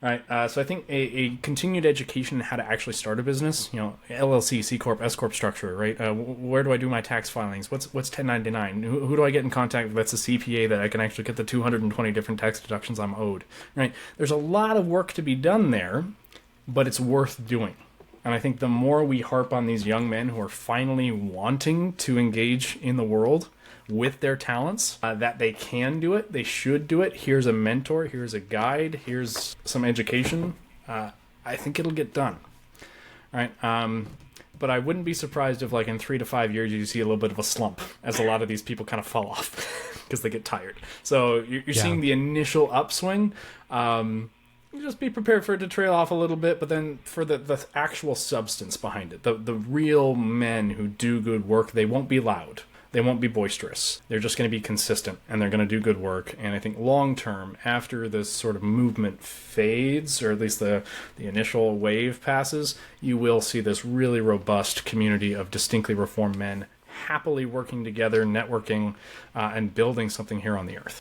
Right. So I think a continued education in how to actually start a business, LLC, C Corp, S Corp structure, right? Where do I do my tax filings? What's 1099? Who do I get in contact with that's a CPA that I can actually get the 220 different tax deductions I'm owed, right? There's a lot of work to be done there, but it's worth doing. And I think the more we harp on these young men who are finally wanting to engage in the world with their talents, that they can do it, they should do it. Here's a mentor, here's a guide, here's some education. I think it'll get done. All right. But I wouldn't be surprised if, like, in 3 to 5 years, you see a little bit of a slump as a lot of these people kind of fall off because they get tired. So you're seeing the initial upswing. Just be prepared for it to trail off a little bit, but then for the actual substance behind it, the real men who do good work, they won't be loud. They won't be boisterous. They're just going to be consistent, and they're going to do good work. And I think long term, after this sort of movement fades, or at least the initial wave passes, you will see this really robust community of distinctly reformed men happily working together, networking, and building something here on the earth.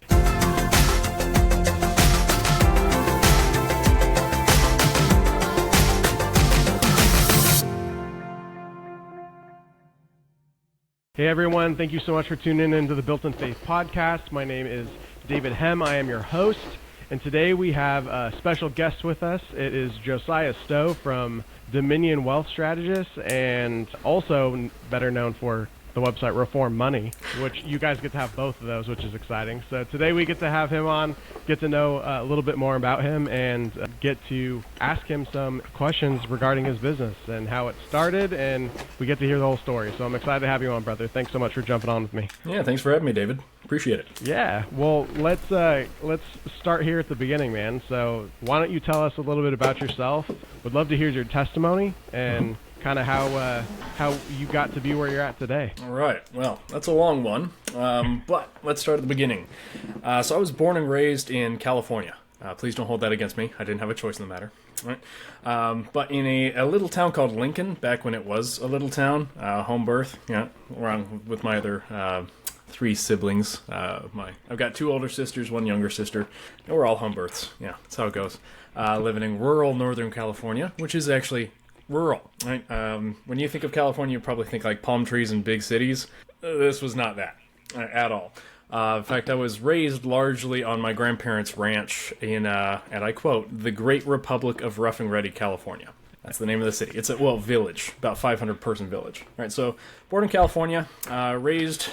Hey everyone, thank you so much for tuning into the Built in Faith podcast. My name is David Hemm. I am your host, and today we have a special guest with us. It is Josiah Stowe from Dominion Wealth Strategists, and also better known for the website Reform Money, which you guys get to have both of those, which is exciting. So today we get to have him on, get to know a little bit more about him, and get to ask him some questions regarding his business and how it started, and we get to hear the whole story. So I'm excited to have you on, brother. Thanks so much for jumping on with me. Yeah, thanks for having me, David. Appreciate it. Yeah, well, let's start here at the beginning, man. So why don't you tell us a little bit about yourself? Would love to hear your testimony and kind of how you got to be where you're at today. All right. Well, that's a long one, but let's start at the beginning. So I was born and raised in California. Please don't hold that against me. I didn't have a choice in the matter. All right. But in a little town called Lincoln, back when it was a little town, home birth, along with my other 3 siblings. I've got 2 older sisters, 1 younger sister, and we're all home births. Yeah, that's how it goes. Living in rural Northern California, which is actually rural, right? When you think of California, you probably think like palm trees and big cities. This was not that at all. In fact, I was raised largely on my grandparents' ranch in, and I quote, the Great Republic of Rough and Ready, California. That's the name of the city. It's a village, about 500-person village. All right, so born in California, raised.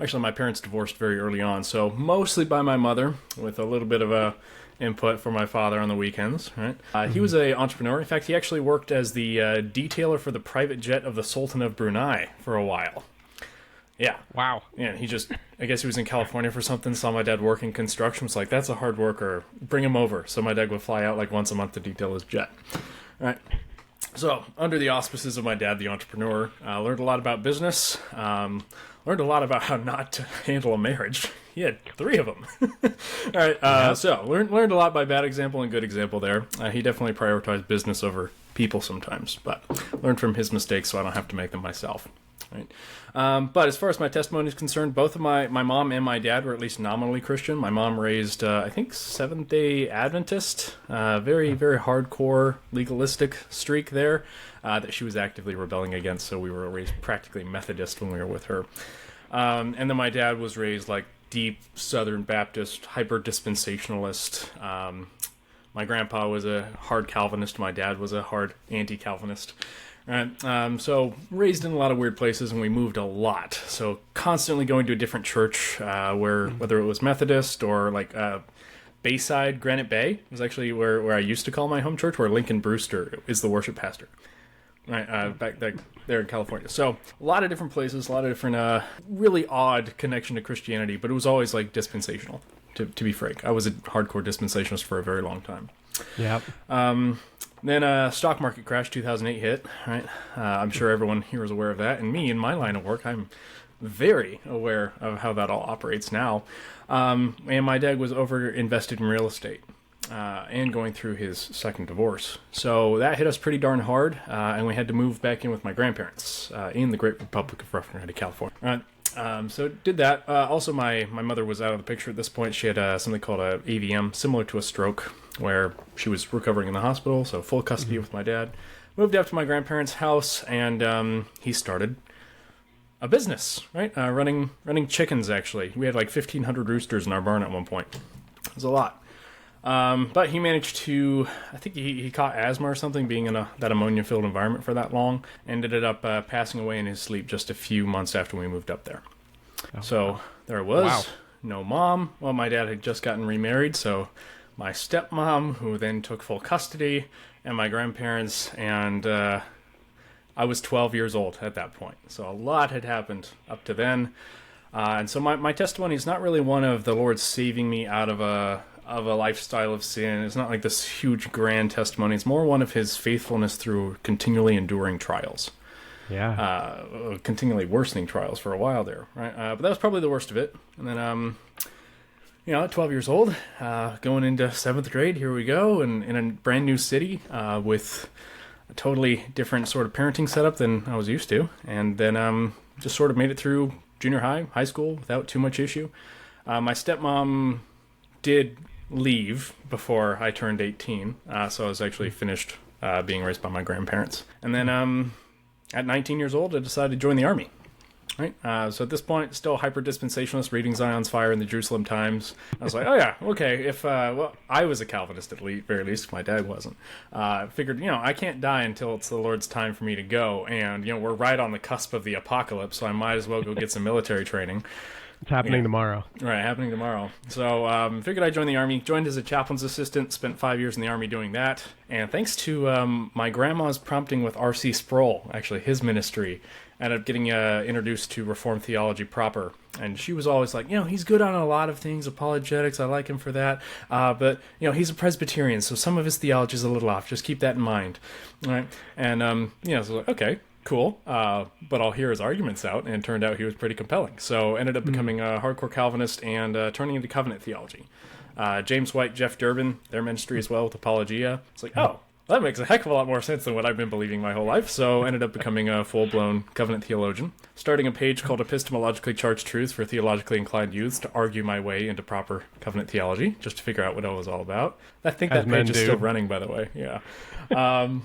Actually, my parents divorced very early on, so mostly by my mother, with a little bit of a input for my father on the weekends, right? He was an entrepreneur. In fact, he actually worked as the detailer for the private jet of the Sultan of Brunei for a while. Yeah. Wow. Yeah, I guess he was in California for something, saw my dad working construction, was like, that's a hard worker, bring him over. So my dad would fly out like once a month to detail his jet. All right. So, under the auspices of my dad, the entrepreneur, learned a lot about business, learned a lot about how not to handle a marriage. He had 3 of them. All right, so learned a lot by bad example and good example there. He definitely prioritized business over people sometimes, but learned from his mistakes so I don't have to make them myself. Right. But as far as my testimony is concerned, both of my mom and my dad were at least nominally Christian. My mom raised, I think, Seventh-day Adventist, very, very hardcore legalistic streak there that she was actively rebelling against, so we were raised practically Methodist when we were with her. And then my dad was raised like deep Southern Baptist, hyper-dispensationalist. My grandpa was a hard Calvinist. My dad was a hard anti-Calvinist. Right. So raised in a lot of weird places, and we moved a lot. So constantly going to a different church, whether it was Methodist or like Bayside, Granite Bay was actually where I used to call my home church, where Lincoln Brewster is the worship pastor. Right, back there in California. So a lot of different places, a lot of different, really odd connection to Christianity, but it was always like dispensational. To be frank, I was a hardcore dispensationalist for a very long time. Yep. Then stock market crash 2008 hit, right? I'm sure everyone here is aware of that. And me, in my line of work, I'm very aware of how that all operates now. And my dad was over-invested in real estate and going through his second divorce. So that hit us pretty darn hard, and we had to move back in with my grandparents in the Great Republic of Rough and Ready, California. Right? So did that. Also, my mother was out of the picture at this point. She had something called a AVM, similar to a stroke. where she was recovering in the hospital, so full custody with my dad. Moved up to my grandparents' house, and he started a business, right? Running chickens, actually. We had like 1,500 roosters in our barn at one point. It was a lot. But he managed to, I think he caught asthma or something, being in that ammonia-filled environment for that long, and ended up passing away in his sleep just a few months after we moved up there. Oh, so wow. There it was. Wow. No mom. Well, my dad had just gotten remarried, so my stepmom, who then took full custody, and my grandparents, and I was 12 years old at that point. So a lot had happened up to then. And so my testimony is not really one of the Lord saving me out of a lifestyle of sin. It's not like this huge grand testimony. It's more one of his faithfulness through continually enduring trials. Yeah. Continually worsening trials for a while there, right? But that was probably the worst of it. And then, at 12 years old, going into 7th grade, here we go, and in a brand new city with a totally different sort of parenting setup than I was used to. And then just sort of made it through junior high school without too much issue. My stepmom did leave before I turned 18, so I was actually finished being raised by my grandparents. And then at 19 years old, I decided to join the Army. Right. So at this point, still hyper-dispensationalist, reading Zion's Fire in the Jerusalem Times. I was like, oh yeah, okay, if, I was a Calvinist at very least, my dad wasn't. Figured, I can't die until it's the Lord's time for me to go, and, we're right on the cusp of the apocalypse, so I might as well go get some military training. It's happening tomorrow. Right, happening tomorrow. So figured I'd join the Army. Joined as a chaplain's assistant, spent 5 years in the Army doing that. And thanks to my grandma's prompting with R.C. Sproul, actually his ministry, ended up getting introduced to Reformed theology proper. And she was always like, he's good on a lot of things, apologetics, I like him for that. But, he's a Presbyterian, so some of his theology is a little off. Just keep that in mind. All right? And, so like, okay. Cool, but I'll hear his arguments out, and it turned out he was pretty compelling. So ended up becoming a hardcore Calvinist and turning into covenant theology. James White, Jeff Durbin, their ministry as well with Apologia. It's like, oh, that makes a heck of a lot more sense than what I've been believing my whole life. So ended up becoming a full-blown covenant theologian. Starting a page called Epistemologically Charged Truths for Theologically Inclined Youths to argue my way into proper covenant theology, just to figure out what it was all about. I think that page is still running, by the way. Yeah. Well,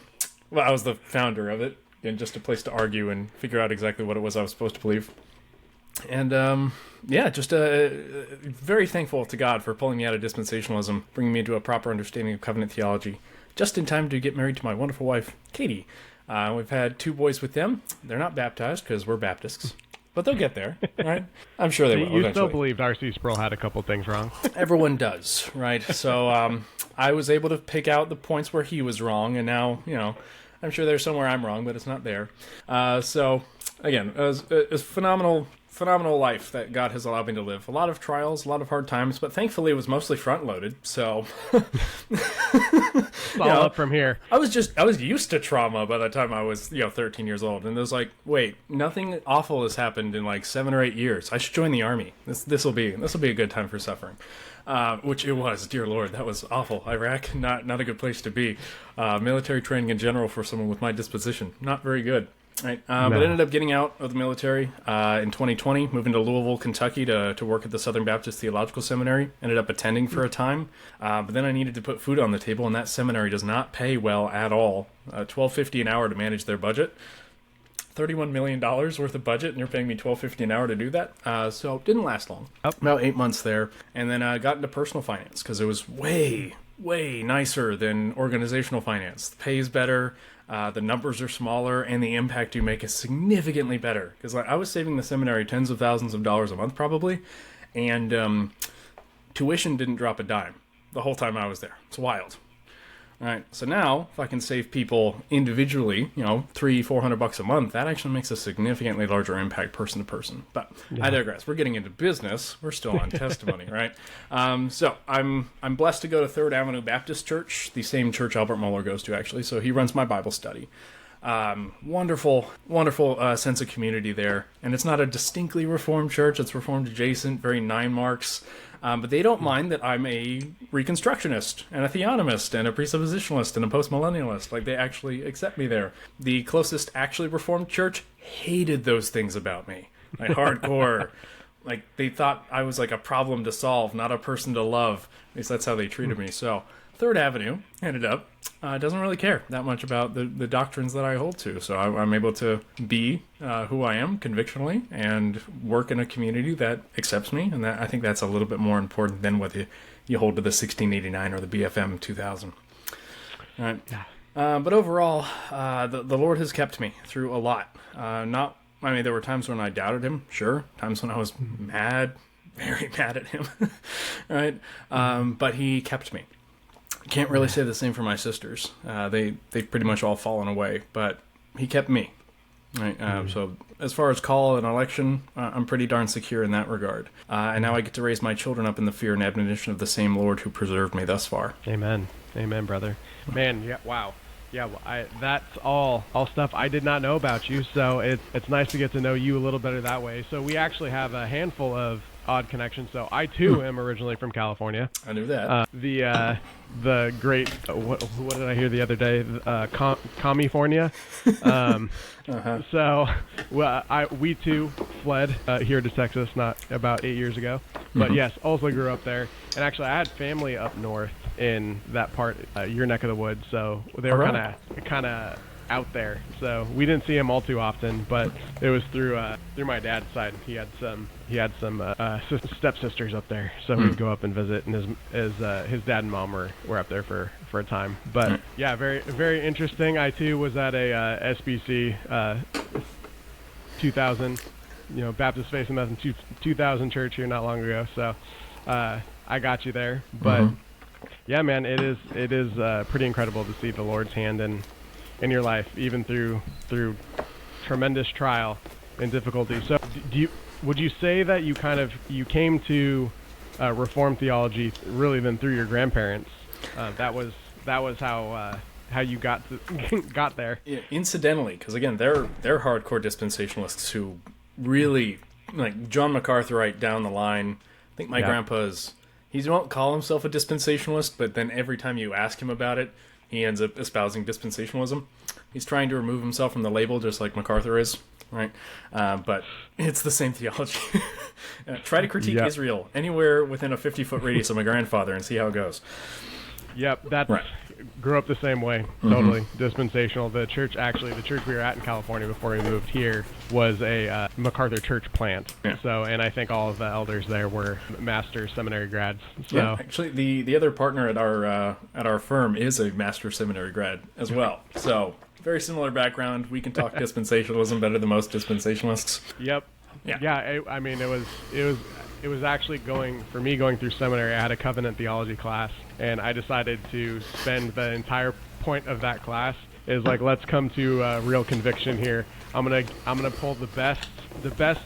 I was the founder of it. And just a place to argue and figure out exactly what it was I was supposed to believe. And, just very thankful to God for pulling me out of dispensationalism, bringing me into a proper understanding of covenant theology, just in time to get married to my wonderful wife, Katie. We've had 2 boys with them. They're not baptized because we're Baptists, but they'll get there, right? I'm sure they will You eventually. Still believed R.C. Sproul had a couple things wrong. Everyone does, right? So I was able to pick out the points where he was wrong, and now, I'm sure there's somewhere I'm wrong, but it's not there. So, again, it was phenomenal life that God has allowed me to live. A lot of trials, a lot of hard times, but thankfully it was mostly front-loaded, so... It's all up from here. I was used to trauma by the time I was, 13 years old, and it was like, wait, nothing awful has happened in like 7 or 8 years. I should join the Army. This will be a good time for suffering. Which it was, dear Lord, that was awful. Iraq, not a good place to be. Military training in general for someone with my disposition, not very good. Right, no. But ended up getting out of the military in 2020, moving to Louisville, Kentucky to work at the Southern Baptist Theological Seminary. Ended up attending for a time, but then I needed to put food on the table, and that seminary does not pay well at all. $12.50 an hour to manage their budget. $31 million worth of budget, and you're paying me $12.50 an hour to do that. So it didn't last long. About 8 months there. And then I got into personal finance because it was way nicer than organizational finance. The pay is better, the numbers are smaller, and the impact you make is significantly better. Because I was saving the seminary tens of thousands of dollars a month probably, and tuition didn't drop a dime the whole time I was there. It's wild. All right, so now if I can save people individually, $300-400 a month, that actually makes a significantly larger impact person to person. But yeah. I digress. We're getting into business. We're still on testimony, right? So I'm blessed to go to Third Avenue Baptist Church, the same church Albert Mohler goes to actually. So he runs my Bible study. Wonderful sense of community there, and it's not a distinctly Reformed church. It's Reformed adjacent, very 9 marks. But they don't mind that I'm a Reconstructionist and a Theonomist and a presuppositionalist and a postmillennialist. Like, they actually accept me there. The closest actually Reformed church hated those things about me. Like, hardcore. Like, they thought I was like a problem to solve, not a person to love. At least that's how they treated me. So Third Avenue ended up doesn't really care that much about the doctrines that I hold to. So I'm able to be who I am convictionally and work in a community that accepts me. And I think that's a little bit more important than whether you hold to the 1689 or the BFM 2000. All right. But overall, the Lord has kept me through a lot. There were times when I doubted him, sure. Times when I was mad, very mad at him, right? But he kept me. Can't really say the same for my sisters. They've pretty much all fallen away, but he kept me. Right. So as far as call and election, I'm pretty darn secure in that regard. And now I get to raise my children up in the fear and admonition of the same Lord who preserved me thus far. Amen. Amen, brother. Man, yeah, wow. Yeah, well, that's all stuff I did not know about you, so it's nice to get to know you a little better that way. So we actually have a handful of odd connections. So I too am originally from California. I knew that. The great what did I hear the other day? California. So we too fled here to Texas not about 8 years ago. But yes, also grew up there. And actually, I had family up north in that part, your neck of the woods. So they were kind of out there. So we didn't see him all too often, but it was through my dad's side. He had some stepsisters up there, so we'd go up and visit. And his dad and mom were up there for a time. But yeah, very very interesting. I too was at a SBC 2000, Baptist Faith and Methodist 2000 church here not long ago. So I got you there, but yeah, man, it is pretty incredible to see the Lord's hand in your life, even through tremendous trial and difficulty. So, would you say that you came to Reformed theology really then through your grandparents? That was how you got there. Yeah, incidentally, because again, they're hardcore dispensationalists who really like John MacArthurite down the line. I think my grandpa's. He won't call himself a dispensationalist, but then every time you ask him about it, he ends up espousing dispensationalism. He's trying to remove himself from the label, just like MacArthur is, right? But it's the same theology. Try to critique Israel anywhere within a 50-foot radius of my grandfather and see how it goes. Yep, that's right. Grew up the same way, totally dispensational. The church we were at in California before we moved here was a MacArthur church plant. Yeah. So, and I think all of the elders there were master seminary grads. So yeah, actually, the other partner at our firm is a master seminary grad as well. So very similar background. We can talk dispensationalism better than most dispensationalists. Yep. Yeah. I mean, it was actually going through seminary. I had a covenant theology class, and I decided to spend the entire point of that class is like, let's come to real conviction here. I'm gonna pull the best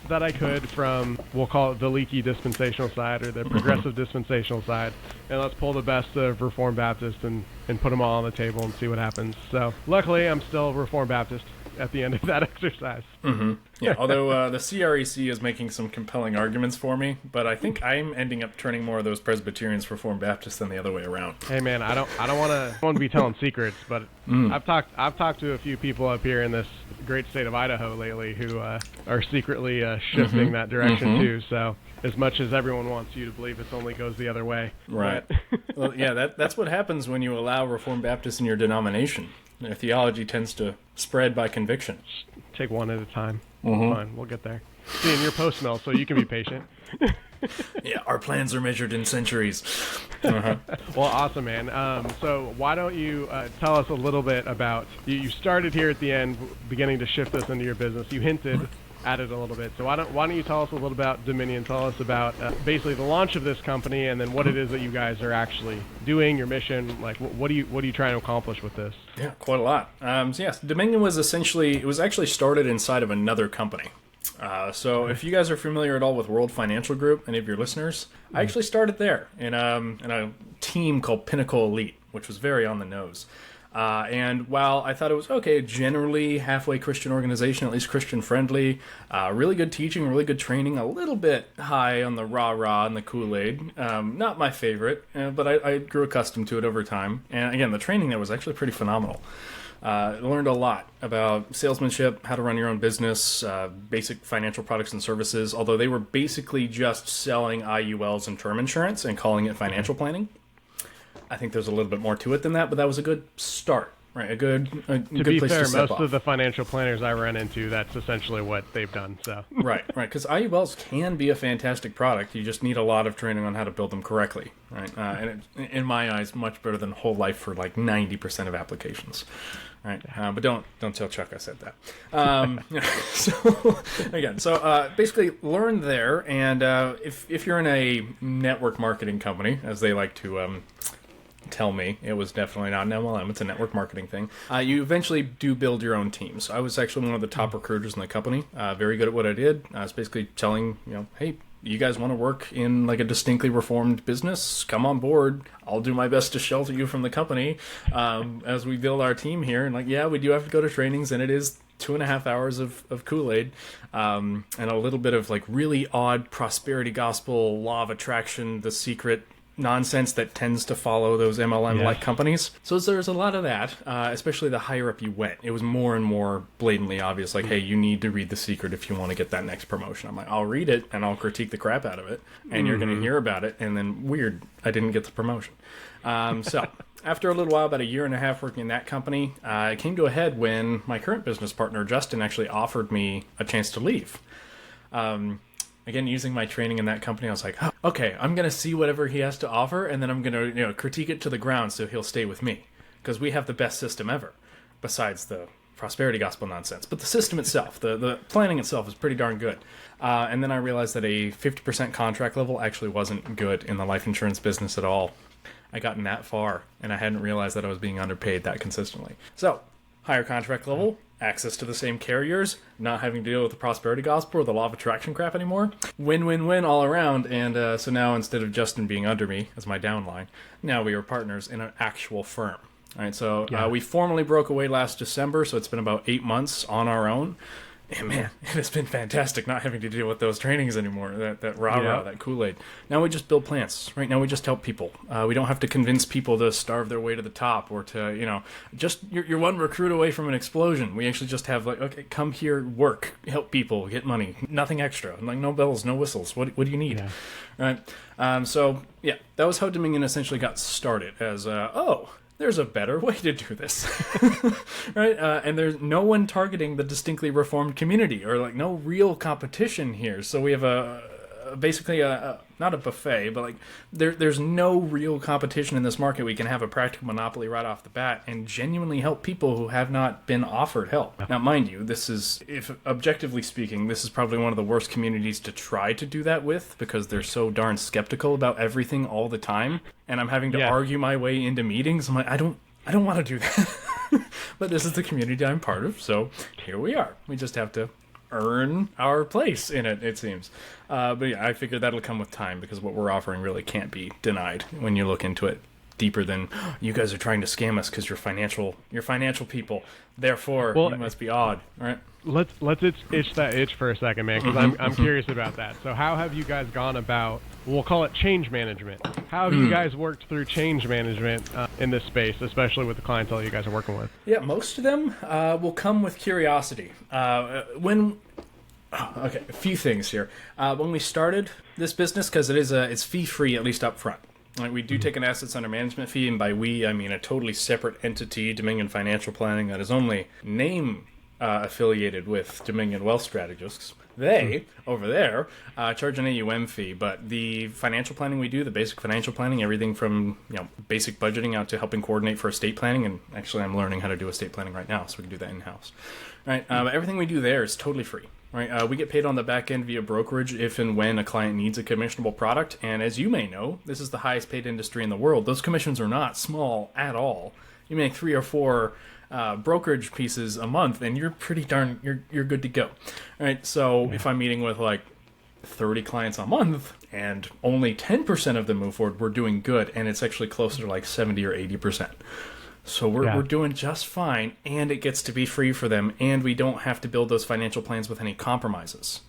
that I could from, we'll call it the leaky dispensational side or the progressive dispensational side, and let's pull the best of Reformed Baptist and put them all on the table and see what happens. So luckily, I'm still Reformed Baptist at the end of that exercise. Yeah, although the CREC is making some compelling arguments for me, but I think I'm ending up turning more of those Presbyterians Reformed Baptists than the other way around. Hey man, I don't want to be telling secrets, but I've talked to a few people up here in this great state of Idaho lately who are secretly shifting that direction too. So as much as everyone wants you to believe, it only goes the other way. Right. Well, yeah, that's what happens when you allow Reformed Baptists in your denomination. Their theology tends to spread by conviction. Take one at a time. Fine, we'll get there. See, and you're post-mill, so you can be patient. Yeah, our plans are measured in centuries. Well, awesome, man. So why don't you tell us a little bit about, you started here at the end, beginning to shift this into your business. You hinted at it a little bit. So why don't you tell us a little about Dominion? Tell us about basically the launch of this company, and then what it is that you guys are actually doing, your mission. Like, what are you trying to accomplish with this? Yeah, quite a lot. So yes, Dominion was actually started inside of another company. So if you guys are familiar at all with World Financial Group, any of your listeners, I actually started there in a team called Pinnacle Elite, which was very on the nose. And while I thought it was generally halfway Christian organization, at least Christian friendly, really good teaching, really good training, a little bit high on the rah-rah and the Kool-Aid. Not my favorite, but I grew accustomed to it over time. And again, the training there was actually pretty phenomenal. Learned a lot about salesmanship, how to run your own business, basic financial products and services, although they were basically just selling IULs and term insurance and calling it financial planning. I think there's a little bit more to it than that, but that was a good start. Right, a good to be place fair, to step most off. of the financial planners I run into, that's essentially what they've done. So right, because IULs can be a fantastic product. You just need a lot of training on how to build them correctly. Right, and it, in my eyes, much better than Whole Life for like 90% of applications. Right, but don't tell Chuck I said that. So basically, learn there, and if you're in a network marketing company, as they like to. Tell me, it was definitely not an MLM, it's a network marketing thing. You eventually do build your own teams. I was actually one of the top recruiters in the company, very good at what I did. I was basically telling, hey, you guys want to work in like a distinctly reformed business? Come on board. I'll do my best to shelter you from the company as we build our team here. And like, yeah, we do have to go to trainings, and it is 2.5 hours of Kool-Aid and a little bit of like really odd prosperity gospel, law of attraction, The Secret nonsense that tends to follow those MLM-like companies. So there's a lot of that, especially the higher up you went. It was more and more blatantly obvious, like, hey, you need to read The Secret if you want to get that next promotion. I'm like, I'll read it, and I'll critique the crap out of it, and you're going to hear about it, and then, weird, I didn't get the promotion. So after a little while, about 1.5 years working in that company, it came to a head when my current business partner, Justin, actually offered me a chance to leave. Again, using my training in that company, I was like, oh, okay, I'm going to see whatever he has to offer, and then I'm going to critique it to the ground so he'll stay with me. Because we have the best system ever, besides the prosperity gospel nonsense. But the system itself, the planning itself is pretty darn good. And then I realized that a 50% contract level actually wasn't good in the life insurance business at all. I gotten that far, and I hadn't realized that I was being underpaid that consistently. So, higher contract level, access to the same carriers, not having to deal with the prosperity gospel or the law of attraction crap anymore. Win-win-win all around. And so now, instead of Justin being under me as my downline, now we are partners in an actual firm. All right, so we formally broke away last December, so it's been about 8 months on our own. And man, it has been fantastic not having to deal with those trainings anymore, that rah-rah, that Kool-Aid. Now we just build plants. Right now we just help people. We don't have to convince people to starve their way to the top or to, just you're one recruit away from an explosion. We actually just have like, okay, come here, work, help people, get money, nothing extra. Like no bells, no whistles. What do you need? Yeah. Right. So that was how Dominion essentially got started as, there's a better way to do this, right? And there's no one targeting the distinctly reformed community or like no real competition here. So we have basically not a buffet, but like there's no real competition in this market. We can have a practical monopoly right off the bat and genuinely help people who have not been offered help. Now, mind you, this is, if objectively speaking, this is probably one of the worst communities to try to do that with because they're so darn skeptical about everything all the time. And I'm having to argue my way into meetings. I'm like, I don't want to do that. But this is the community I'm part of, so here we are. We just have to earn our place in it, it seems. But I figured that'll come with time because what we're offering really can't be denied when you look into it deeper than you guys are trying to scam us because you're financial people. Therefore, you must be odd, right? Let's itch that itch for a second, man, because I'm curious about that. So how have you guys gone about, we'll call it change management. How have you guys worked through change management in this space, especially with the clientele you guys are working with? Yeah, most of them will come with curiosity. A few things here. When we started this business, because it's fee-free, at least up front. Like we do take an assets under management fee, and by we, I mean a totally separate entity, Dominion Financial Planning, that is only name affiliated with Dominion Wealth Strategists. They, over there, charge an AUM fee, but the financial planning we do, the basic financial planning, everything from basic budgeting out to helping coordinate for estate planning, and actually I'm learning how to do estate planning right now, so we can do that in-house. Right? But everything we do there is totally free. Right? We get paid on the back end via brokerage if and when a client needs a commissionable product, and as you may know, this is the highest paid industry in the world. Those commissions are not small at all. You make 3 or 4 brokerage pieces a month, and you're pretty darn, you're good to go. All right, so if I'm meeting with like 30 clients a month, and only 10% of them move forward, we're doing good, and it's actually closer to like 70 or 80%. So we're doing just fine, and it gets to be free for them, and we don't have to build those financial plans with any compromises.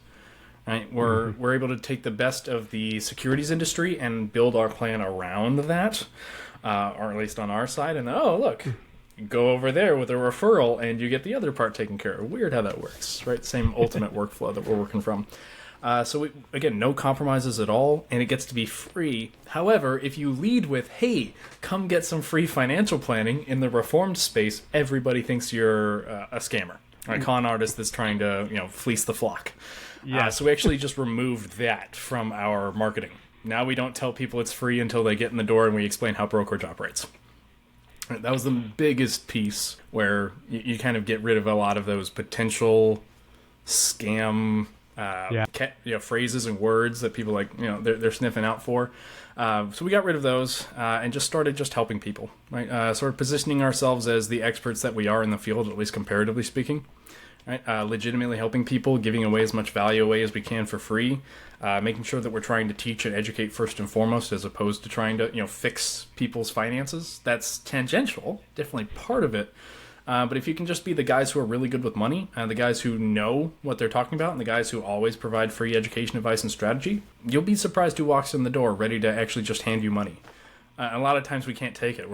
Right? We're able to take the best of the securities industry and build our plan around that, or at least on our side. And look, go over there with a referral, and you get the other part taken care of. Weird how that works, right? Same ultimate workflow that we're working from. Again, no compromises at all, and it gets to be free. However, if you lead with, hey, come get some free financial planning in the reformed space, everybody thinks you're a scammer, right? Con artist that's trying to, fleece the flock. Yeah. So we actually just removed that from our marketing. Now we don't tell people it's free until they get in the door, and we explain how brokerage operates. That was the biggest piece where you kind of get rid of a lot of those potential scam phrases and words that people they're sniffing out for. So we got rid of those and just started helping people, right? Sort of positioning ourselves as the experts that we are in the field, at least comparatively speaking. Right? Legitimately helping people, giving away as much value away as we can for free, making sure that we're trying to teach and educate first and foremost, as opposed to trying to fix people's finances. That's tangential, definitely part of it. But if you can just be the guys who are really good with money, the guys who know what they're talking about, and the guys who always provide free education, advice, and strategy, you'll be surprised who walks in the door ready to actually just hand you money. A lot of times we can't take it.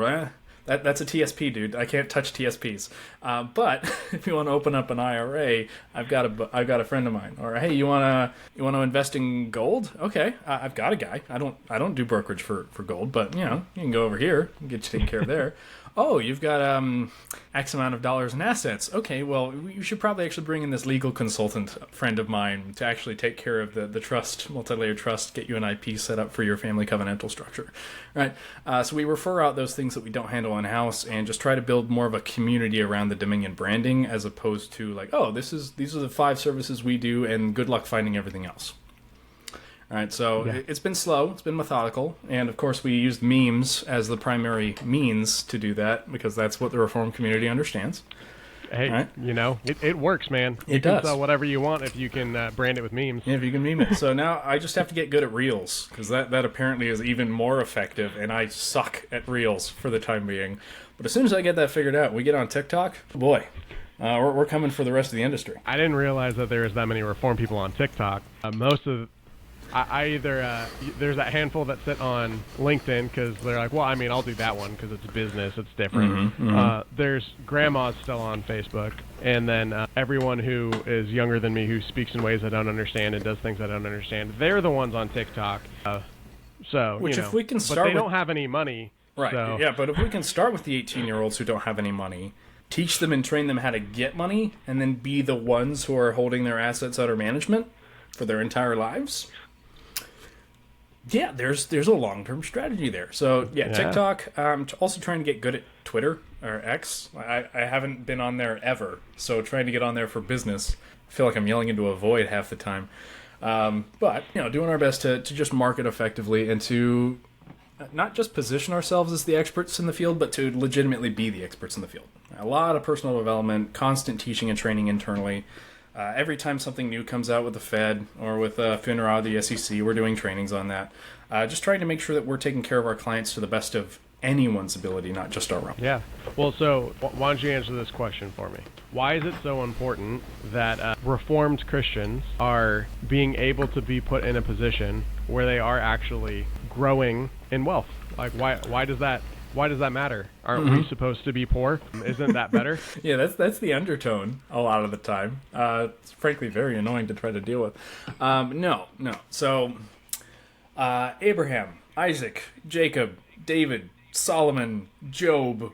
That's a TSP, dude. I can't touch TSPs. But if you want to open up an IRA, I've got a friend of mine. Or hey, you want to invest in gold? Okay, I've got a guy. I don't do brokerage for gold, but you can go over here and get you taken care of there. Oh, you've got X amount of dollars in assets. Okay, well, you should probably actually bring in this legal consultant friend of mine to actually take care of the trust, multi-layered trust, get you an IP set up for your family covenantal structure, right? So we refer out those things that we don't handle in-house and just try to build more of a community around the Dominion branding, as opposed to these are the 5 services we do, and good luck finding everything else. All right, so It's been slow, it's been methodical, and of course we used memes as the primary means to do that, because that's what the Reformed community understands. Hey, right? It works, man. You can sell whatever you want if you can brand it with memes. Yeah, if you can meme it. So now I just have to get good at Reels, because that apparently is even more effective, and I suck at Reels for the time being. But as soon as I get that figured out, we get on TikTok, boy, we're coming for the rest of the industry. I didn't realize that there's that many Reformed people on TikTok. There's that handful that sit on LinkedIn because they're like, well, I'll do that one because it's business, it's different. There's grandmas still on Facebook, and then everyone who is younger than me who speaks in ways I don't understand and does things I don't understand, they're the ones on TikTok. If we can start, but they don't have any money. Right, so. Yeah, but if we can start with the 18-year-olds who don't have any money, teach them and train them how to get money, and then be the ones who are holding their assets under management for their entire lives. Yeah, there's a long-term strategy there. So, TikTok. I'm also trying to get good at Twitter, or X. I haven't been on there ever, so trying to get on there for business. I feel like I'm yelling into a void half the time. But, doing our best to just market effectively and to not just position ourselves as the experts in the field, but to legitimately be the experts in the field. A lot of personal development, constant teaching and training internally. Every time something new comes out with the Fed or with FINRA, the SEC, we're doing trainings on that. Just trying to make sure that we're taking care of our clients to the best of anyone's ability, not just our own. Yeah. Well, so why don't you answer this question for me? Why is it so important that Reformed Christians are being able to be put in a position where they are actually growing in wealth? Like, why does that matter? Aren't we supposed to be poor? Isn't that better? Yeah, that's the undertone a lot of the time. It's frankly very annoying to try to deal with. No. So, Abraham, Isaac, Jacob, David, Solomon, Job,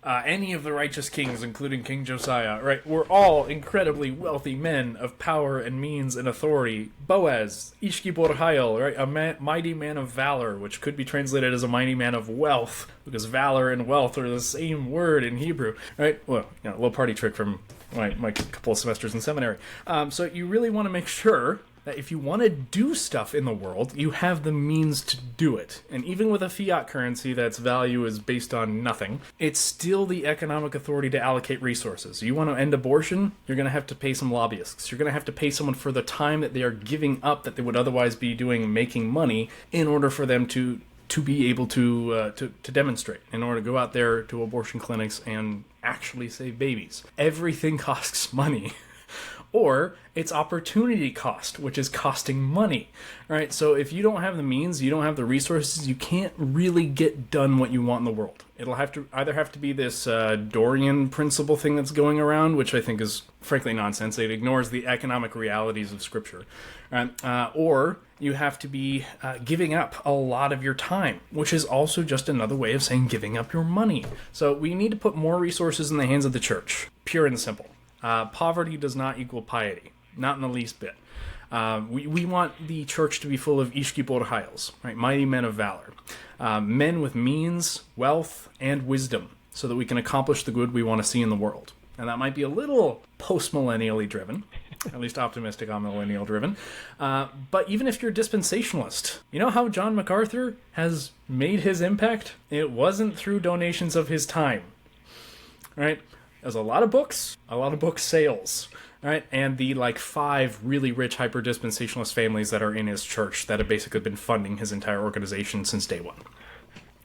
any of the righteous kings, including King Josiah, right? We're all incredibly wealthy men of power and means and authority. Boaz, Ishki-Borhail, right? A mighty man of valor, which could be translated as a mighty man of wealth, because valor and wealth are the same word in Hebrew, right? Well, a little party trick from my couple of semesters in seminary. So you really want to make sure that if you want to do stuff in the world, you have the means to do it. And even with a fiat currency that's value is based on nothing, it's still the economic authority to allocate resources. You want to end abortion, you're going to have to pay some lobbyists. You're going to have to pay someone for the time that they are giving up that they would otherwise be doing making money in order for them to be able to demonstrate, in order to go out there to abortion clinics and actually save babies. Everything costs money. Or it's opportunity cost, which is costing money, right? So if you don't have the means, you don't have the resources, you can't really get done what you want in the world. It'll have to be this Dorian principle thing that's going around, which I think is frankly nonsense. It ignores the economic realities of Scripture. Or you have to be giving up a lot of your time, which is also just another way of saying giving up your money. So we need to put more resources in the hands of the church, pure and simple. Poverty does not equal piety, not in the least bit. We want the church to be full of ishkiporhaios, right? Mighty men of valor. Men with means, wealth, and wisdom, so that we can accomplish the good we want to see in the world. And that might be a little post-millennially driven, at least optimistic on millennial driven. But even if you're a dispensationalist, you know how John MacArthur has made his impact? It wasn't through donations of his time, right? There's a lot of book sales, right? And the 5 really rich hyper-dispensationalist families that are in his church that have basically been funding his entire organization since day one.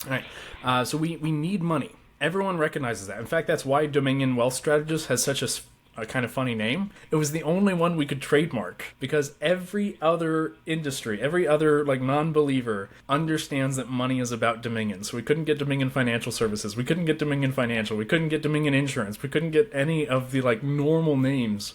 All right, so we need money. Everyone recognizes that. In fact, that's why Dominion Wealth Strategists has such a kind of funny name. It was the only one we could trademark, because every other industry, every other non-believer understands that money is about Dominion. So we couldn't get Dominion Financial Services, we couldn't get Dominion Financial, we couldn't get Dominion Insurance, we couldn't get any of the normal names.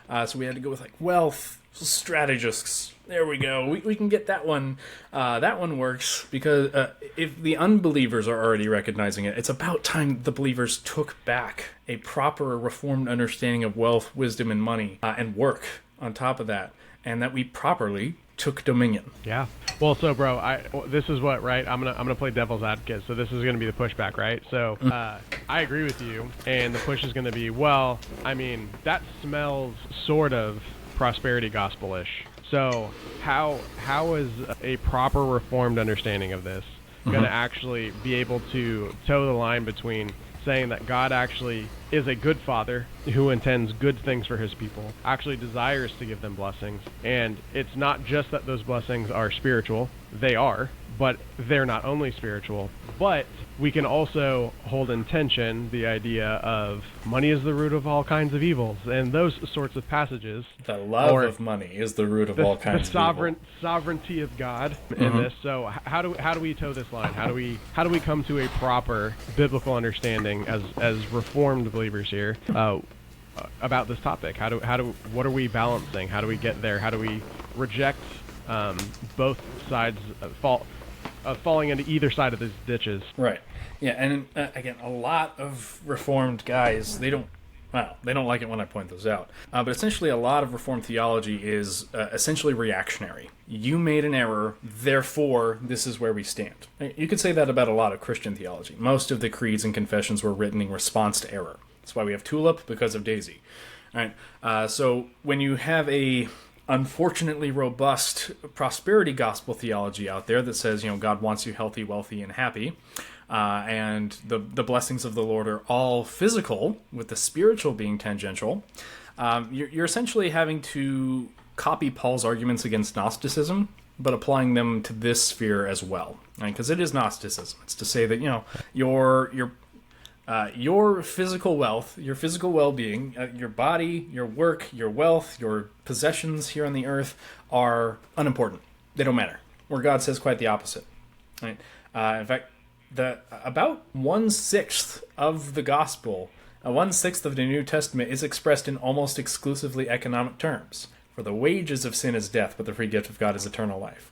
So we had to go with Wealth Strategists. There we go. We can get that one. That one works, because if the unbelievers are already recognizing it, it's about time the believers took back a proper reformed understanding of wealth, wisdom, and money, and work on top of that, and that we properly took dominion. Yeah. Well, so bro, this is what, right? I'm gonna play devil's advocate. So this is gonna be the pushback, right? So I agree with you, and the push is gonna be, well, I mean, that smells sort of prosperity gospel-ish. So how is a proper reformed understanding of this going to actually be able to toe the line between saying that God actually is a good father who intends good things for his people, actually desires to give them blessings, and it's not just that those blessings are spiritual, they are, but they're not only spiritual, but we can also hold in tension the idea of money is the root of all kinds of evils, and those sorts of passages. The love of money is the root of all kinds of evil. Sovereignty of God in this. So how do we toe this line? How do we come to a proper biblical understanding as reformed believers here about this topic? What are we balancing? How do we get there? How do we reject both sides falling into either side of these ditches? Right. Yeah, and again, a lot of Reformed guys, they don't like it when I point those out. But essentially, a lot of Reformed theology is essentially reactionary. You made an error, therefore, this is where we stand. You could say that about a lot of Christian theology. Most of the creeds and confessions were written in response to error. That's why we have Tulip, because of Daisy. All right. So when you have a unfortunately robust prosperity gospel theology out there that says, God wants you healthy, wealthy, and happy, and the blessings of the Lord are all physical, with the spiritual being tangential, you're essentially having to copy Paul's arguments against Gnosticism, but applying them to this sphere as well, right? Because it is Gnosticism. It's to say that your physical wealth, your physical well-being, your body, your work, your wealth, your possessions here on the earth are unimportant. They don't matter. Where God says quite the opposite. Right? In fact, about 1/6 of the gospel, 1/6 of the New Testament is expressed in almost exclusively economic terms. For the wages of sin is death, but the free gift of God is eternal life.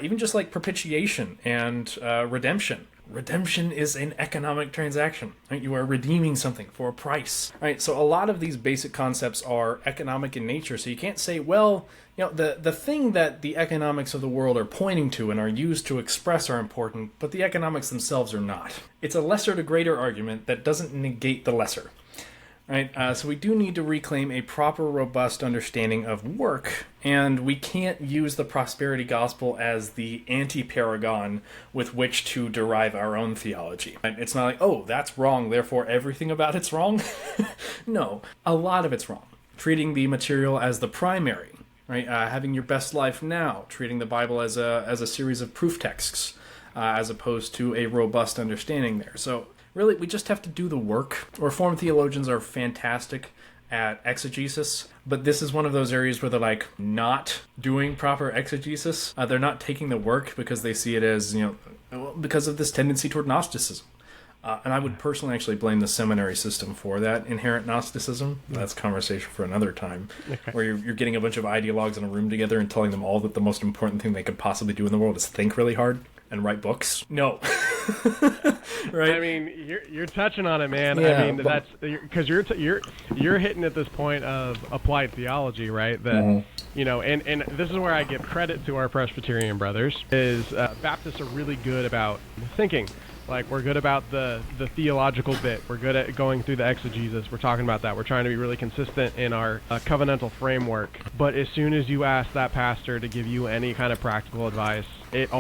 Even just like propitiation and redemption. Redemption is an economic transaction. Right? You are redeeming something for a price. Right? So a lot of these basic concepts are economic in nature. So you can't say, well, the thing that the economics of the world are pointing to and are used to express are important, but the economics themselves are not. It's a lesser to greater argument that doesn't negate the lesser. Right, so we do need to reclaim a proper, robust understanding of work, and we can't use the prosperity gospel as the anti-paragon with which to derive our own theology. It's not like, oh, that's wrong, therefore everything about it's wrong. No, a lot of it's wrong. Treating the material as the primary, right? Having your best life now, treating the Bible as a series of proof texts, as opposed to a robust understanding there. So really, we just have to do the work. Reformed theologians are fantastic at exegesis, but this is one of those areas where they're not doing proper exegesis. They're not taking the work because they see it as, because of this tendency toward Gnosticism. And I would personally actually blame the seminary system for that inherent Gnosticism. That's a conversation for another time, where you're getting a bunch of ideologues in a room together and telling them all that the most important thing they could possibly do in the world is think really hard and write books. No. Right? I mean, you're touching on it, man. Yeah, I mean, that's because you're hitting at this point of applied theology, right? That and this is where I give credit to our Presbyterian brothers. Is Baptists are really good about thinking. Like, we're good about the theological bit. We're good at going through the exegesis. We're talking about that. We're trying to be really consistent in our covenantal framework. But as soon as you ask that pastor to give you any kind of practical advice, it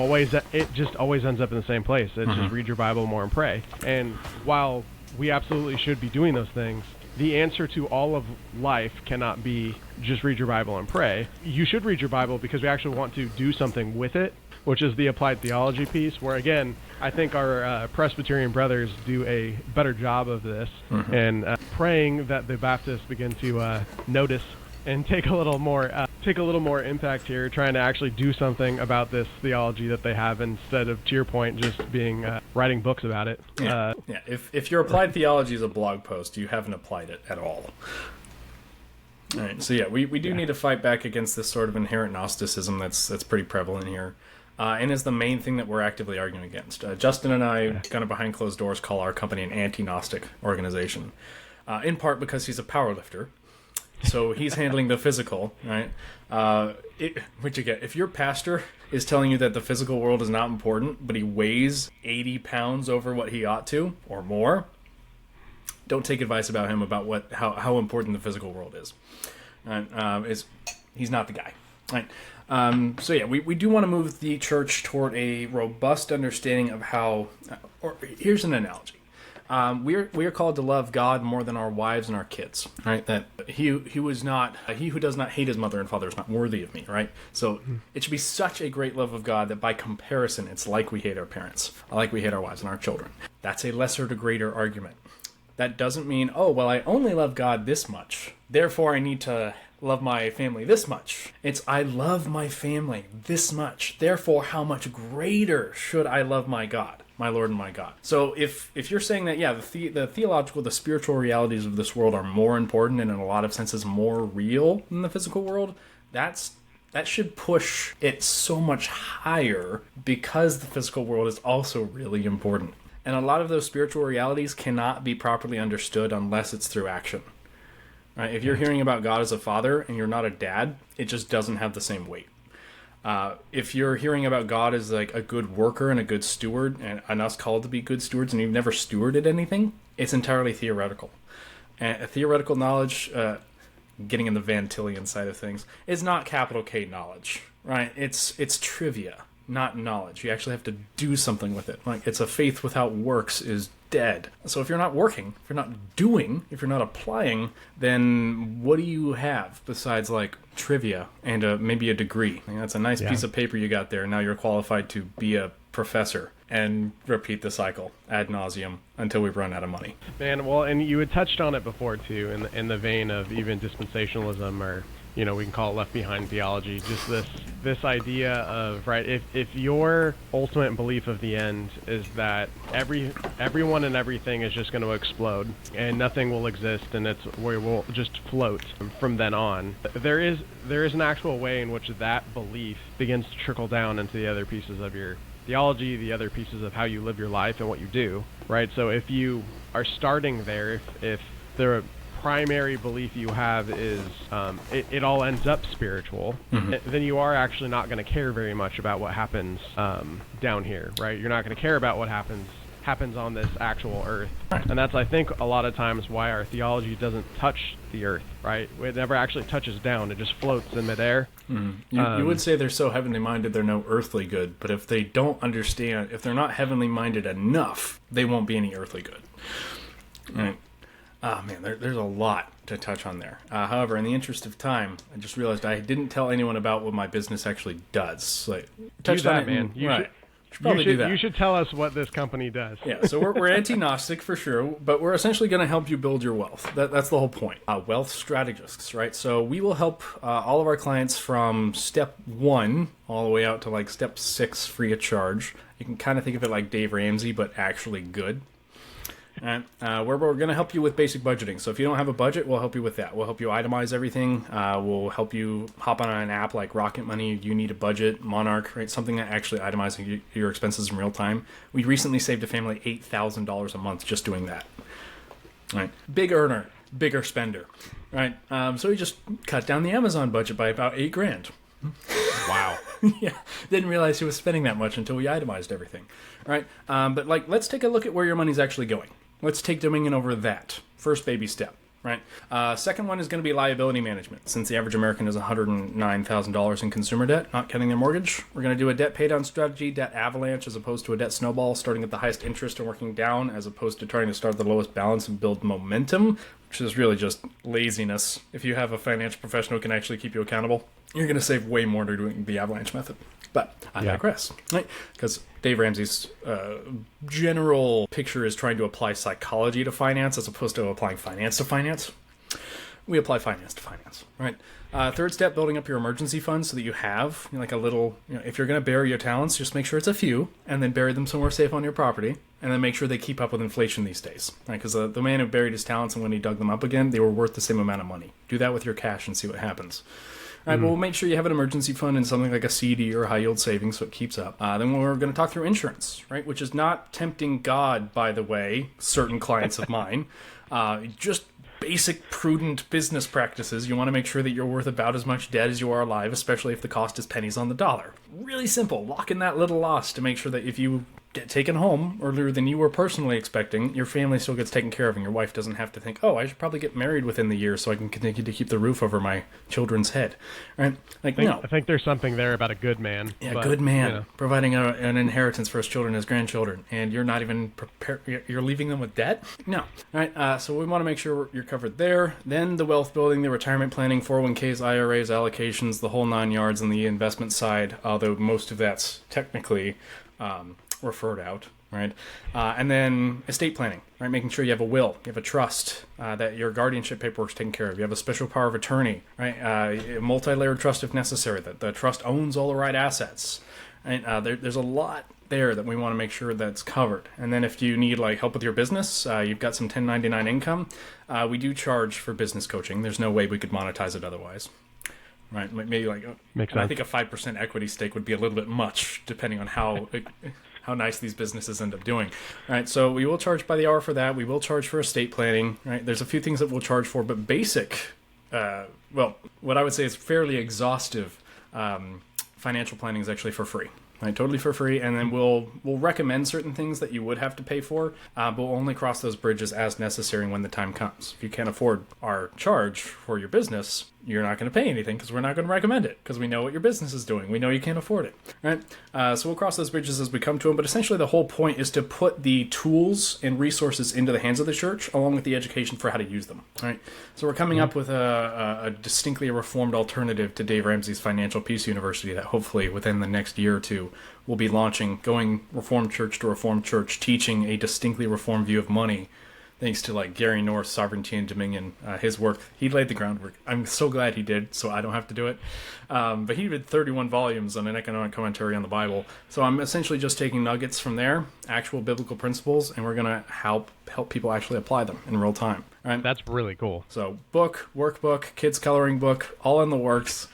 just always ends up in the same place. It's just read your Bible more and pray. And while we absolutely should be doing those things, the answer to all of life cannot be just read your Bible and pray. You should read your Bible because we actually want to do something with it, which is the applied theology piece, where, again, I think our Presbyterian brothers do a better job of this, and praying that the Baptists begin to notice and take a little more impact here, trying to actually do something about this theology that they have, instead of, to your point, just being writing books about it. Yeah. If your applied theology is a blog post, you haven't applied it at all. All right. So yeah, we do need to fight back against this sort of inherent Gnosticism that's pretty prevalent here. And is the main thing that we're actively arguing against. Justin and I, kind of behind closed doors, call our company an anti-Gnostic organization, in part because he's a powerlifter, so he's handling the physical, right? Which again, if your pastor is telling you that the physical world is not important, but he weighs 80 pounds over what he ought to, or more, don't take advice about him about how important the physical world is. He's not the guy, right? So yeah, we do want to move the church toward a robust understanding of how, or here's an analogy. We are called to love God more than our wives and our kids, right? That he who does not hate his mother and father is not worthy of me, right? So it should be such a great love of God that by comparison, it's like we hate our parents, like we hate our wives and our children. That's a lesser to greater argument. That doesn't mean, oh, well, I only love God this much, therefore I need to love my family this much. It's, I love my family this much, therefore how much greater should I love my God, my Lord and my God. So if you're saying that, yeah, the theological, the spiritual realities of this world are more important and in a lot of senses more real than the physical world, that should push it so much higher, because the physical world is also really important. And a lot of those spiritual realities cannot be properly understood unless it's through action. Right? If you're hearing about God as a father and you're not a dad, it just doesn't have the same weight. If you're hearing about God as like a good worker and a good steward, and us called to be good stewards, and you've never stewarded anything, it's entirely theoretical. And theoretical knowledge, getting in the Van Tillian side of things, is not capital K knowledge, right? It's trivia, not knowledge. You actually have to do something with it. Like, it's a faith without works is dead. So if you're not working, if you're not doing, if you're not applying, then what do you have besides like trivia and maybe a degree? I mean, that's a nice piece of paper you got there. Now you're qualified to be a professor, and repeat the cycle ad nauseum until we run out of money. Man, well, and you had touched on it before too, in the vein of even dispensationalism, or we can call it left behind theology, just this idea of, right, if your ultimate belief of the end is that everyone and everything is just going to explode and nothing will exist and we will just float from then on, there is an actual way in which that belief begins to trickle down into the other pieces of your theology, the other pieces of how you live your life and what you do, right? So if you are starting there, if the primary belief you have is it all ends up spiritual, then you are actually not going to care very much about what happens down here, right? You're not going to care about what happens on this actual earth. And that's, I think, a lot of times why our theology doesn't touch the earth, right? It never actually touches down. It just floats in midair. You would say they're so heavenly minded they're no earthly good, but if they don't understand, if they're not heavenly minded enough, they won't be any earthly good. Right? Oh man, there's a lot to touch on there. However, in the interest of time, I just realized I didn't tell anyone about what my business actually does. Like, touch on it, man. You should tell us what this company does. Yeah, so we're anti-Gnostic for sure, but we're essentially going to help you build your wealth. That's the whole point. Wealth strategists, right? So we will help all of our clients from step 1 all the way out to like step 6 free of charge. You can kind of think of it like Dave Ramsey, but actually good. Where we're going to help you with basic budgeting. So if you don't have a budget, we'll help you with that. We'll help you itemize everything. We'll help you hop on an app like Rocket Money. You need a budget, Monarch, right? Something that actually itemizes your expenses in real time. We recently saved a family $8,000 a month just doing that. Right? Big earner, bigger spender. Right? So we just cut down the Amazon budget by about $8,000. Wow. Yeah, didn't realize he was spending that much until we itemized everything, right? But let's take a look at where your money's actually going. Let's take Dominion over that. First baby step, right? Second one is going to be liability management. Since the average American has $109,000 in consumer debt, not counting their mortgage, we're going to do a debt pay down strategy, debt avalanche, as opposed to a debt snowball, starting at the highest interest and working down, as opposed to trying to start at the lowest balance and build momentum, which is really just laziness. If you have a financial professional who can actually keep you accountable, you're going to save way more to doing the avalanche method. But I digress, right? Because Dave Ramsey's general picture is trying to apply psychology to finance as opposed to applying finance to finance. We apply finance to finance, right? Third step, building up your emergency fund so that you have like a little, if you're going to bury your talents, just make sure it's a few and then bury them somewhere safe on your property. And then make sure they keep up with inflation these days, right? Because the man who buried his talents and when he dug them up again, they were worth the same amount of money. Do that with your cash and see what happens. All right, we'll make sure you have an emergency fund and something like a CD or high yield savings so it keeps up. Then we're going to talk through insurance, right? Which is not tempting God, by the way, certain clients of mine. Just basic prudent business practices. You want to make sure that you're worth about as much debt as you are alive, especially if the cost is pennies on the dollar. Really simple. Lock in that little loss to make sure that if you get taken home earlier than you were personally expecting, your family still gets taken care of and your wife doesn't have to think, oh, I should probably get married within the year so I can continue to keep the roof over my children's head. Right? I think there's something there about a good man. Yeah, good man. Providing an inheritance for his children, his grandchildren, and you're not even prepared. You're leaving them with debt? No. All right, so we want to make sure you're covered there. Then the wealth building, the retirement planning, 401ks, IRAs, allocations, the whole 9 yards on the investment side, although most of that's technically referred out, right? And then estate planning, right? Making sure you have a will, you have a trust, that your guardianship paperwork's taken care of, you have a special power of attorney, right? A multi-layered trust if necessary, that the trust owns all the right assets. Right? There's a lot there that we want to make sure that's covered. And then if you need like help with your business, you've got some 1099 income, we do charge for business coaching. There's no way we could monetize it otherwise. Right, maybe like I think a 5% equity stake would be a little bit much, depending on how nice these businesses end up doing. Right, so we will charge by the hour for that. We will charge for estate planning. Right, there's a few things that we'll charge for, but basic, what I would say is fairly exhaustive financial planning is actually for free. Right, totally for free, and then we'll recommend certain things that you would have to pay for, but we'll only cross those bridges as necessary when the time comes. If you can't afford our charge for your business, you're not going to pay anything because we're not going to recommend it because we know what your business is doing. We know you can't afford it, right? So we'll cross those bridges as we come to them, but essentially the whole point is to put the tools and resources into the hands of the church along with the education for how to use them, right? So we're coming up with a distinctly reformed alternative to Dave Ramsey's Financial Peace University that hopefully within the next year or two we'll be launching, going Reformed church to Reformed church, teaching a distinctly reformed view of money. Thanks to like Gary North's Sovereignty and Dominion, his work, he laid the groundwork. I'm so glad he did, so I don't have to do it. But he did 31 volumes on an economic commentary on the Bible. So I'm essentially just taking nuggets from there, actual biblical principles, and we're going to help people actually apply them in real time. Right? That's really cool. So book, workbook, kids coloring book, all in the works.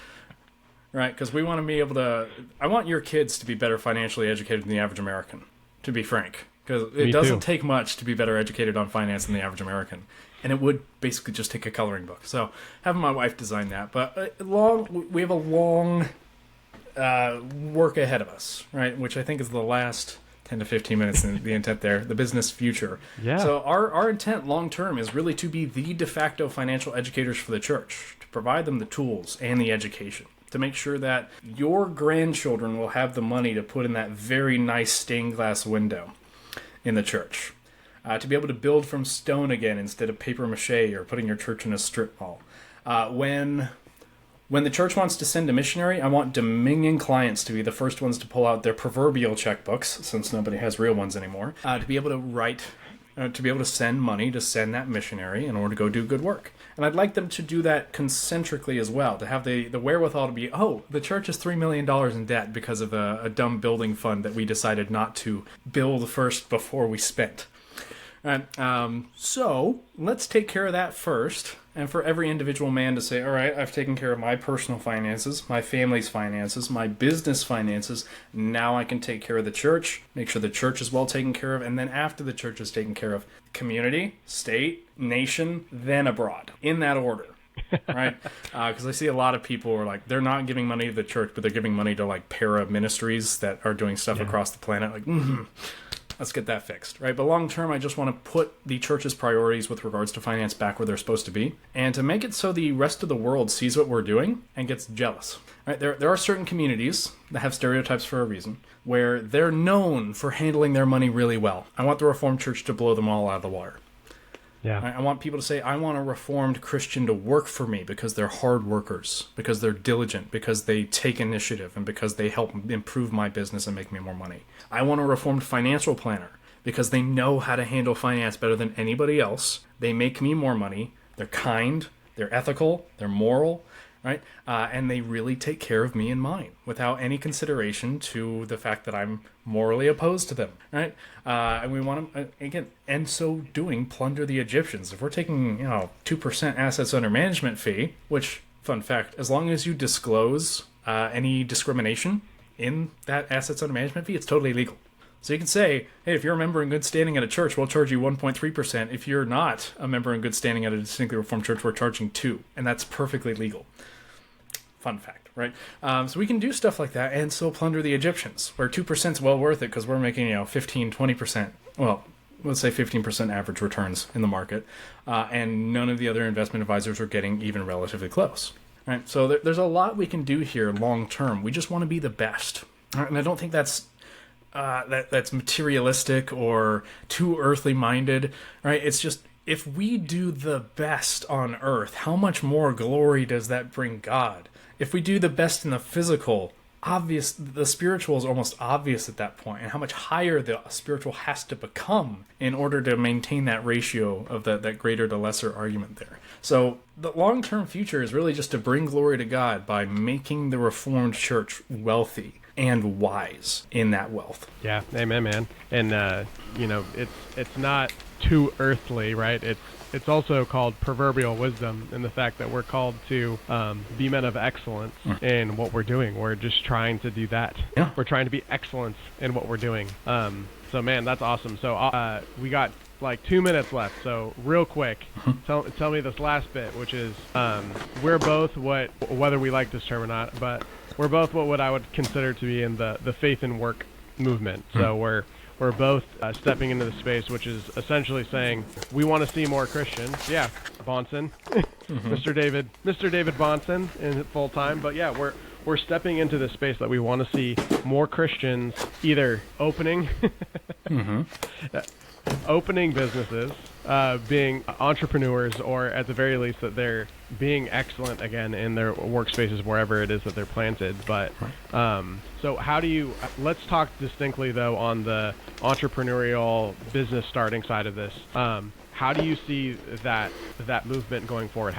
Right? Because we want to be able to. I want your kids to be better financially educated than the average American, to be frank. Because it doesn't take much to be better educated on finance than the average American. And it would basically just take a coloring book. So having my wife design that. But we have a long work ahead of us, right? Which I think is the last 10 to 15 minutes in the intent there, the business future. Yeah. So our intent long term is really to be the de facto financial educators for the church, to provide them the tools and the education, to make sure that your grandchildren will have the money to put in that very nice stained glass window in the church, to be able to build from stone again instead of paper mache or putting your church in a strip mall. When the church wants to send a missionary, I want Dominion clients to be the first ones to pull out their proverbial checkbooks, since nobody has real ones anymore, to be able to write, to be able to send money to send that missionary in order to go do good work. And I'd like them to do that concentrically as well, to have the wherewithal to be, the church is $3 million in debt because of a dumb building fund that we decided not to build first before we spent. Right. So let's take care of that first. And for every individual man to say, all right, I've taken care of my personal finances, my family's finances, my business finances. Now I can take care of the church, make sure the church is well taken care of. And then after the church is taken care of, community, state, nation, then abroad, in that order. Right? Because I see a lot of people are like, they're not giving money to the church, but they're giving money to like para ministries that are doing stuff across the planet. Like, let's get that fixed, right? But long term, I just want to put the church's priorities with regards to finance back where they're supposed to be, and to make it so the rest of the world sees what we're doing and gets jealous. Right? There are certain communities that have stereotypes for a reason, where they're known for handling their money really well. I want the Reformed Church to blow them all out of the water. Yeah. I want people to say, I want a Reformed Christian to work for me because they're hard workers, because they're diligent, because they take initiative, and because they help improve my business and make me more money. I want a Reformed financial planner because they know how to handle finance better than anybody else. They make me more money. They're kind. They're ethical. They're moral. Right? And they really take care of me and mine without any consideration to the fact that I'm morally opposed to them. Right? And we want to, again, and so doing, plunder the Egyptians. If we're taking, 2% assets under management fee, which, fun fact, as long as you disclose any discrimination in that assets under management fee, it's totally legal. So you can say, hey, if you're a member in good standing at a church, we'll charge you 1.3%. If you're not a member in good standing at a distinctly Reformed church, we're charging 2%. And that's perfectly legal. Fun fact, right? So we can do stuff like that and still plunder the Egyptians, where 2% is well worth it because we're making, 15, 20%. Well, let's say 15% average returns in the market. And none of the other investment advisors are getting even relatively close. Right? So there's a lot we can do here long term. We just want to be the best. Right? And I don't think that's materialistic or too earthly minded, right? It's just, if we do the best on earth, how much more glory does that bring God? If we do the best in the physical, the spiritual is almost obvious at that point, and how much higher the spiritual has to become in order to maintain that ratio of that greater to lesser argument there. So the long-term future is really just to bring glory to God by making the Reformed Church wealthy and wise in that wealth. Yeah, amen, man. And it's not too earthly, right? It's also called proverbial wisdom, in the fact that we're called to be men of excellence in what we're doing. We're just trying to do that. Yeah. We're trying to be excellence in what we're doing. So man, that's awesome. So we got like 2 minutes left. So real quick, tell me this last bit, which is we're both whether we like this term or not, but we're both what I would consider to be in the faith and work movement. So we're both stepping into the space, which is essentially saying we want to see more Christians. Yeah, Bonson, Mr. David Bonson in full time. But yeah, we're stepping into the space that we want to see more Christians either opening businesses, being entrepreneurs, or at the very least that they're being excellent again in their workspaces wherever it is that they're planted. But so how do you, let's talk distinctly though on the entrepreneurial business starting side of this. How do you see that movement going forward?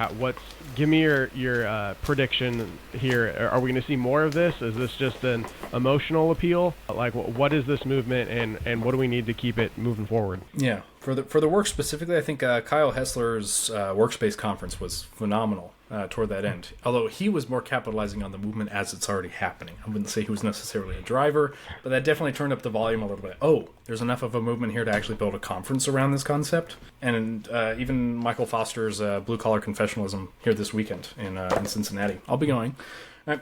Give me your prediction here. Are we going to see more of this? Is this just an emotional appeal? Like, what is this movement, and what do we need to keep it moving forward? Yeah, for the work specifically, I think Kyle Hessler's Workspace conference was phenomenal toward that end. Although he was more capitalizing on the movement as it's already happening. I wouldn't say he was necessarily a driver, but that definitely turned up the volume a little bit. Oh, there's enough of a movement here to actually build a conference around this concept. And even Michael Foster's Blue Collar Confessionalism here this weekend in Cincinnati. I'll be going. Right.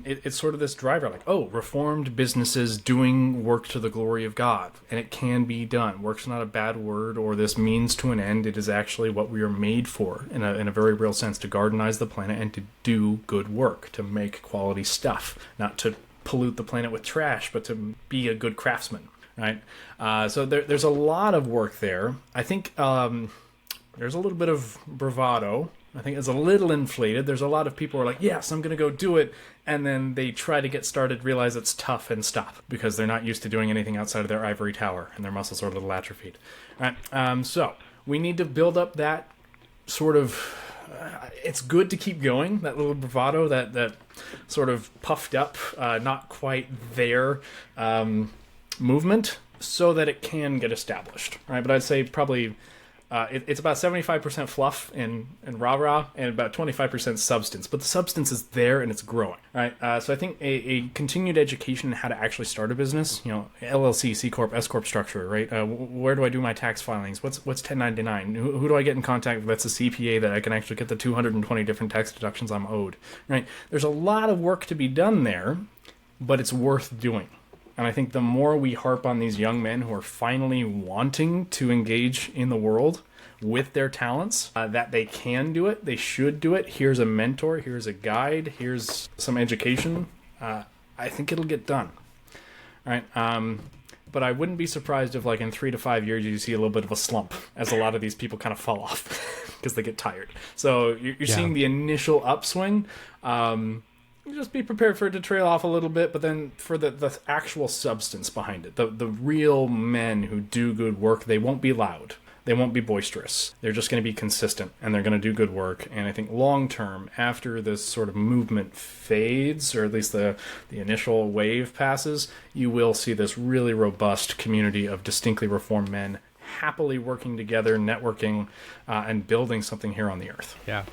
It's sort of this driver, like, Reformed businesses doing work to the glory of God, and it can be done. Work's not a bad word or this means to an end. It is actually what we are made for, in a very real sense, to gardenize the planet and to do good work, to make quality stuff, not to pollute the planet with trash, but to be a good craftsman. Right. So there's a lot of work there. I think there's a little bit of bravado. I think it's a little inflated. There's a lot of people who are like, yes, I'm going to go do it. And then they try to get started, realize it's tough, and stop because they're not used to doing anything outside of their ivory tower and their muscles are a little atrophied. All right. So we need to build up that sort of, it's good to keep going, that little bravado, that sort of puffed up, not quite there movement. so that it can get established, right? But I'd say probably it's about 75% fluff and rah-rah, and about 25% substance. But the substance is there and it's growing, right? So I think a continued education in how to actually start a business, LLC, C Corp, S Corp structure, right? Where do I do my tax filings? What's 1099? Who do I get in contact with that's a CPA that I can actually get the 220 different tax deductions I'm owed, right? There's a lot of work to be done there, but it's worth doing. And I think the more we harp on these young men who are finally wanting to engage in the world with their talents, that they can do it, they should do it. Here's a mentor, here's a guide, here's some education. I think it'll get done. All right. But I wouldn't be surprised if, like, in 3 to 5 years, you see a little bit of a slump as a lot of these people kind of fall off because they get tired. So you're seeing the initial upswing. Just be prepared for it to trail off a little bit, but then for the actual substance behind it, the real men who do good work, they won't be loud. They won't be boisterous. They're just going to be consistent, and they're going to do good work. And I think long term, after this sort of movement fades, or at least the initial wave passes, you will see this really robust community of distinctly reformed men happily working together, networking, and building something here on the earth. Yeah,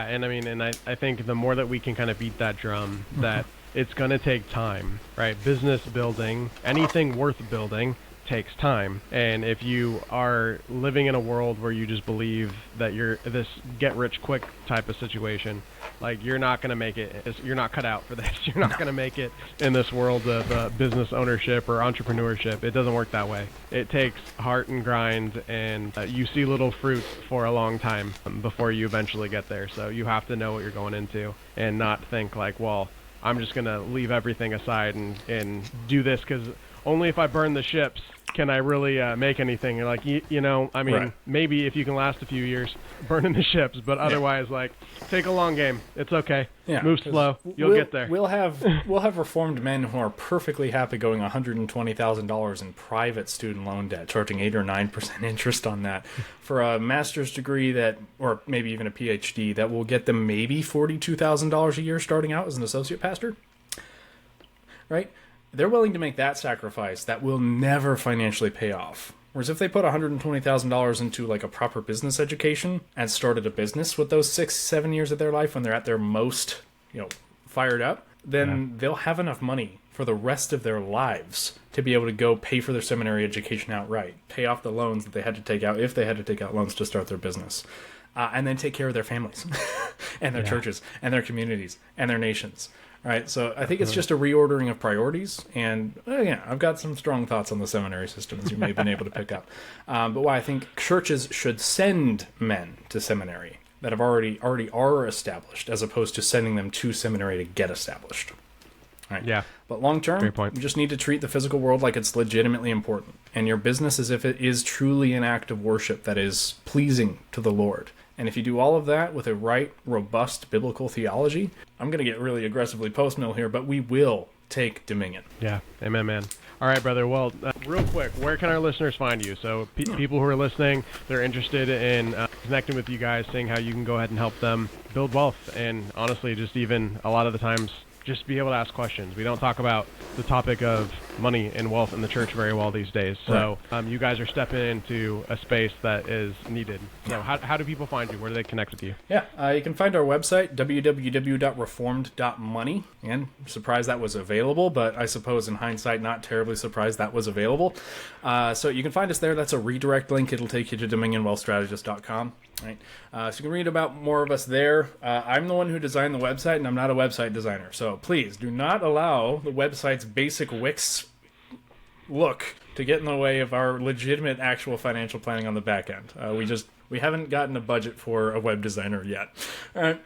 and I think the more that we can kind of beat that drum, that it's going to take time, right? Business building, anything worth building, takes time. And if you are living in a world where you just believe that you're this get-rich-quick type of situation, like, you're not going to make it. You're not cut out for this. You're not going to make it in this world of business ownership or entrepreneurship. It doesn't work that way. It takes heart and grind, and you see little fruit for a long time before you eventually get there. So you have to know what you're going into and not think like, well, I'm just going to leave everything aside and do this because only if I burn the ships can I really make anything. Like, right. Maybe if you can last a few years burning the ships, but otherwise, like, take a long game. It's okay. Yeah, move slow. You'll get there. We'll have reformed men who are perfectly happy going $120,000 in private student loan debt, charging 8 or 9% interest on that for a master's degree or maybe even a PhD that will get them maybe $42,000 a year starting out as an associate pastor. Right? They're willing to make that sacrifice that will never financially pay off. Whereas if they put $120,000 into, like, a proper business education and started a business with those 6-7 years of their life when they're at their most, fired up, then they'll have enough money for the rest of their lives to be able to go pay for their seminary education outright, pay off the loans that they had to take out if they had to take out loans to start their business, and then take care of their families and their churches and their communities and their nations. Right, so I think it's just a reordering of priorities, and I've got some strong thoughts on the seminary system, as you may have been able to pick up. But why I think churches should send men to seminary that have already are established, as opposed to sending them to seminary to get established. Right. Yeah. But long term, Great point. You just need to treat the physical world like it's legitimately important, and your business as if it is truly an act of worship that is pleasing to the Lord. And if you do all of that with a right, robust biblical theology, I'm going to get really aggressively post-mill here, but we will take dominion. Yeah, amen, man. All right, brother. Well, real quick, where can our listeners find you? So people who are listening, they're interested in connecting with you guys, seeing how you can go ahead and help them build wealth. And honestly, just even a lot of the times, just be able to ask questions. We don't talk about the topic of money and wealth in the church very well these days. So you guys are stepping into a space that is needed. So how do people find you? Where do they connect with you? Yeah, you can find our website, www.reformed.money. And surprised that was available, but I suppose in hindsight, not terribly surprised that was available. So you can find us there. That's a redirect link. It'll take you to DominionWealthStrategist.com. Right. So you can read about more of us there. I'm the one who designed the website, and I'm not a website designer. So please do not allow the website's basic Wix look to get in the way of our legitimate actual financial planning on the back end. We haven't gotten a budget for a web designer yet. All right.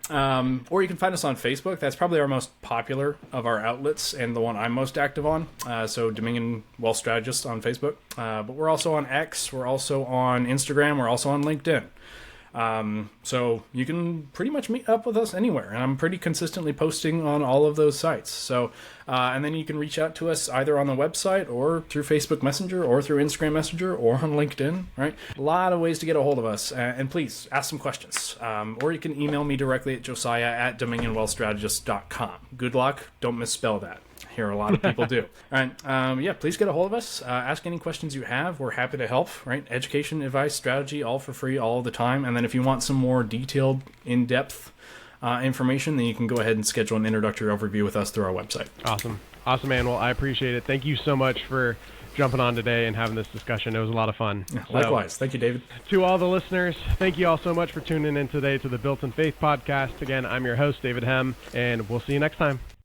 Or you can find us on Facebook. That's probably our most popular of our outlets and the one I'm most active on. So Dominion Wealth Strategists on Facebook. But we're also on X. We're also on Instagram. We're also on LinkedIn. So you can pretty much meet up with us anywhere, and I'm pretty consistently posting on all of those sites. So, and then you can reach out to us either on the website or through Facebook Messenger or through Instagram Messenger or on LinkedIn, right? A lot of ways to get a hold of us, and please ask some questions. Or you can email me directly at Josiah@DominionWealthStrategist.com. Good luck. Don't misspell that. hear a lot of people do. All right. Please get a hold of us. Ask any questions you have. We're happy to help, right? Education, advice, strategy, all for free, all the time. And then if you want some more detailed, in-depth information, then you can go ahead and schedule an introductory overview with us through our website. Awesome, man. Well, I appreciate it. Thank you so much for jumping on today and having this discussion. It was a lot of fun. Yeah, likewise. Thank you, David. To all the listeners, thank you all so much for tuning in today to the Built in Faith podcast. Again, I'm your host, David Hemm, and we'll see you next time.